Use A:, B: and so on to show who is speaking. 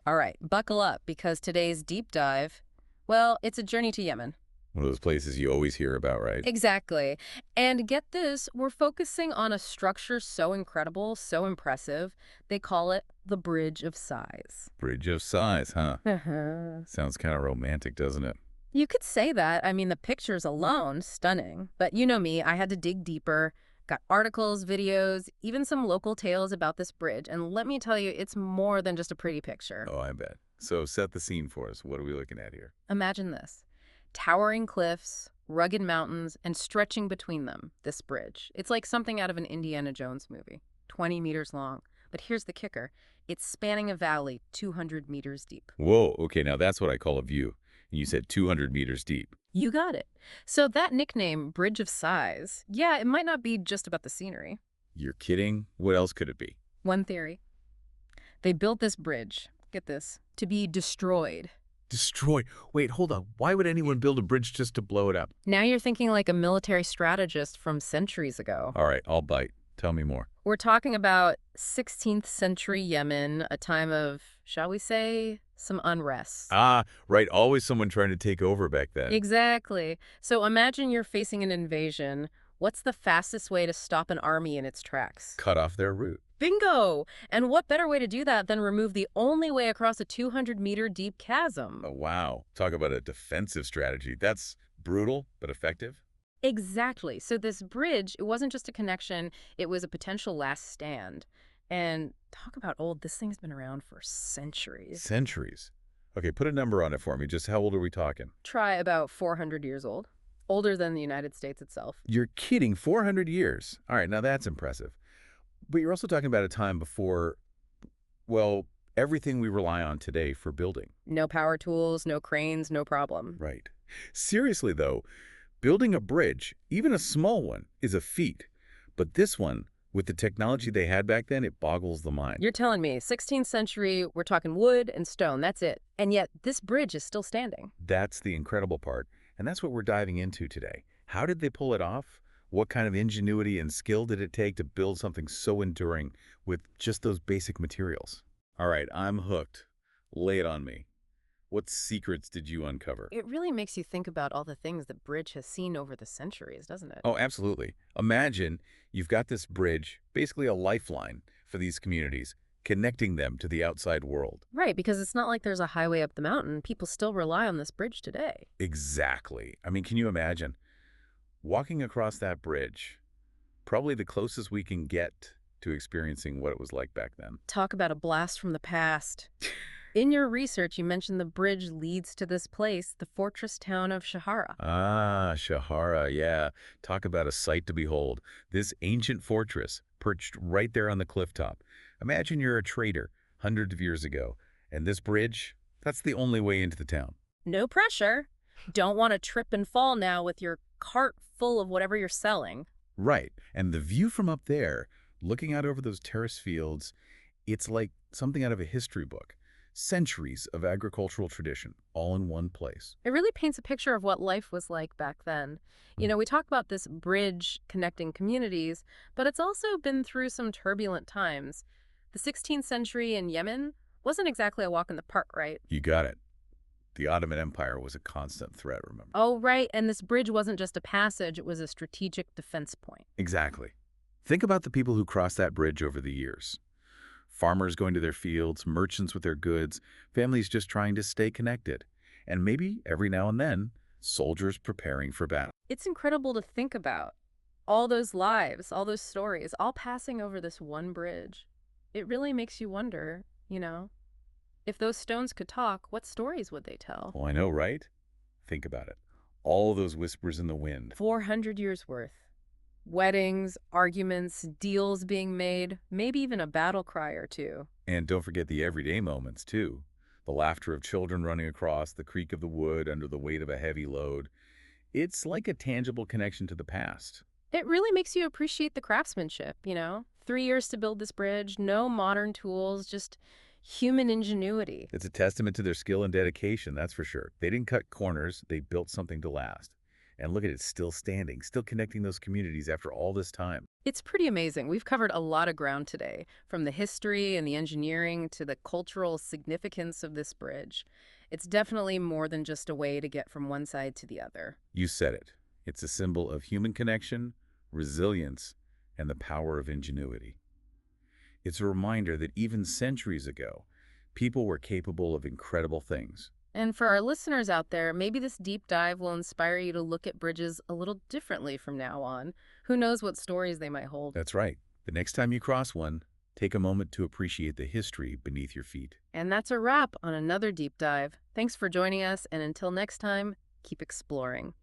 A: All right, buckle up because today's deep dive, well, it's a journey to Yemen.
B: One of those places you always hear about, right?
A: Exactly. And get this, we're focusing on a structure so incredible, so impressive, they call it the Bridge of Sighs.
B: Bridge of Sighs, huh?
A: Uh-huh.
B: Sounds kind of romantic, doesn't it?
A: You could say that. I mean, the pictures alone, stunning. But you know me, I had to dig deeper. Got articles, videos, even some local tales about this bridge. And let me tell you, it's more than just a pretty picture.
B: Oh, I bet. So set the scene for us. What are we looking at here?
A: Imagine this. Towering cliffs, rugged mountains, and stretching between them, this bridge. It's like something out of an Indiana Jones movie, 20 meters long. But here's the kicker. It's spanning a valley 200 meters deep.
B: Whoa, okay, now that's what I call a view. And you said 200 meters deep.
A: You got it. So that nickname, Bridge of Sighs, yeah, it might not be just about the scenery.
B: You're kidding? What else could it be?
A: One theory. They built this bridge, get this, to be destroyed.
B: Destroy. Wait, hold on. Why would anyone build a bridge just to blow it up?
A: Now you're thinking like a military strategist from centuries ago.
B: All right, I'll bite. Tell me more.
A: We're talking about 16th century Yemen, a time of, shall we say, some unrest.
B: Ah, right. Always someone trying to take over back then.
A: Exactly. So imagine you're facing an invasion. What's the fastest way to stop an army in its tracks?
B: Cut off their route.
A: Bingo! And what better way to do that than remove the only way across a 200-meter deep chasm?
B: Oh, wow. Talk about a defensive strategy. That's brutal, but effective.
A: Exactly. So this bridge, it wasn't just a connection, it was a potential last stand. And talk about old, this thing's been around for centuries.
B: Centuries. Okay, put a number on it for me. Just how old are we talking?
A: Try about 400 years old. Older than the United States itself.
B: You're kidding. 400 years. All right, now that's impressive. But you're also talking about a time before, well, everything we rely on today for building.
A: No power tools, no cranes, no problem.
B: Right. Seriously, though, building a bridge, even a small one, is a feat. But this one, with the technology they had back then, it boggles the mind.
A: You're telling me, 16th century, we're talking wood and stone, that's it. And yet, this bridge is still standing.
B: That's the incredible part, and that's what we're diving into today. How did they pull it off? What kind of ingenuity and skill did it take to build something so enduring with just those basic materials? All right, I'm hooked. Lay it on me. What secrets did you uncover?
A: It really makes you think about all the things the bridge has seen over the centuries, doesn't it?
B: Oh, absolutely. Imagine you've got this bridge, basically a lifeline for these communities, connecting them to the outside world.
A: Right, because it's not like there's a highway up the mountain. People still rely on this bridge today.
B: Exactly. I mean, can you imagine? Walking across that bridge, probably the closest we can get to experiencing what it was like back then.
A: Talk about a blast from the past. In your research, you mentioned the bridge leads to this place, the fortress town of Shaharah.
B: Ah, Shaharah, yeah. Talk about a sight to behold. This ancient fortress, perched right there on the clifftop. Imagine you're a trader hundreds of years ago, and this bridge, that's the only way into the town.
A: No pressure. Don't want to trip and fall now with your cart full of whatever you're selling.
B: Right, and the view from up there, looking out over those terrace fields, it's like something out of a history book. Centuries of agricultural tradition, all in one place.
A: It really paints a picture of what life was like back then. You know, we talk about this bridge connecting communities, but it's also been through some turbulent times. The 16th century in Yemen wasn't exactly a walk in the park, right?
B: You got it. The Ottoman Empire was a constant threat, remember?
A: Oh, right, and this bridge wasn't just a passage, it was a strategic defense point.
B: Exactly. Think about the people who crossed that bridge over the years. Farmers going to their fields, merchants with their goods, families just trying to stay connected. And maybe, every now and then, soldiers preparing for battle.
A: It's incredible to think about. All those lives, all those stories, all passing over this one bridge. It really makes you wonder, you know, if those stones could talk, what stories would they tell?
B: Oh, I know, right? Think about it. All those whispers in the wind.
A: 400 years worth. Weddings, arguments, deals being made, maybe even a battle cry or two.
B: And don't forget the everyday moments, too. The laughter of children running across, the creak of the wood under the weight of a heavy load. It's like a tangible connection to the past.
A: It really makes you appreciate the craftsmanship, you know? 3 years to build this bridge, no modern tools, just human ingenuity.
B: It's a testament to their skill and dedication, that's for sure. They didn't cut corners, they built something to last. And look at it, still standing, still connecting those communities after all this time.
A: It's pretty amazing. We've covered a lot of ground today, from the history and the engineering to the cultural significance of this bridge. It's definitely more than just a way to get from one side to the other.
B: You said it. It's a symbol of human connection, resilience, and the power of ingenuity. It's a reminder that even centuries ago, people were capable of incredible things.
A: And for our listeners out there, maybe this deep dive will inspire you to look at bridges a little differently from now on. Who knows what stories they might hold?
B: That's right. The next time you cross one, take a moment to appreciate the history beneath your feet.
A: And that's a wrap on another deep dive. Thanks for joining us, and until next time, keep exploring.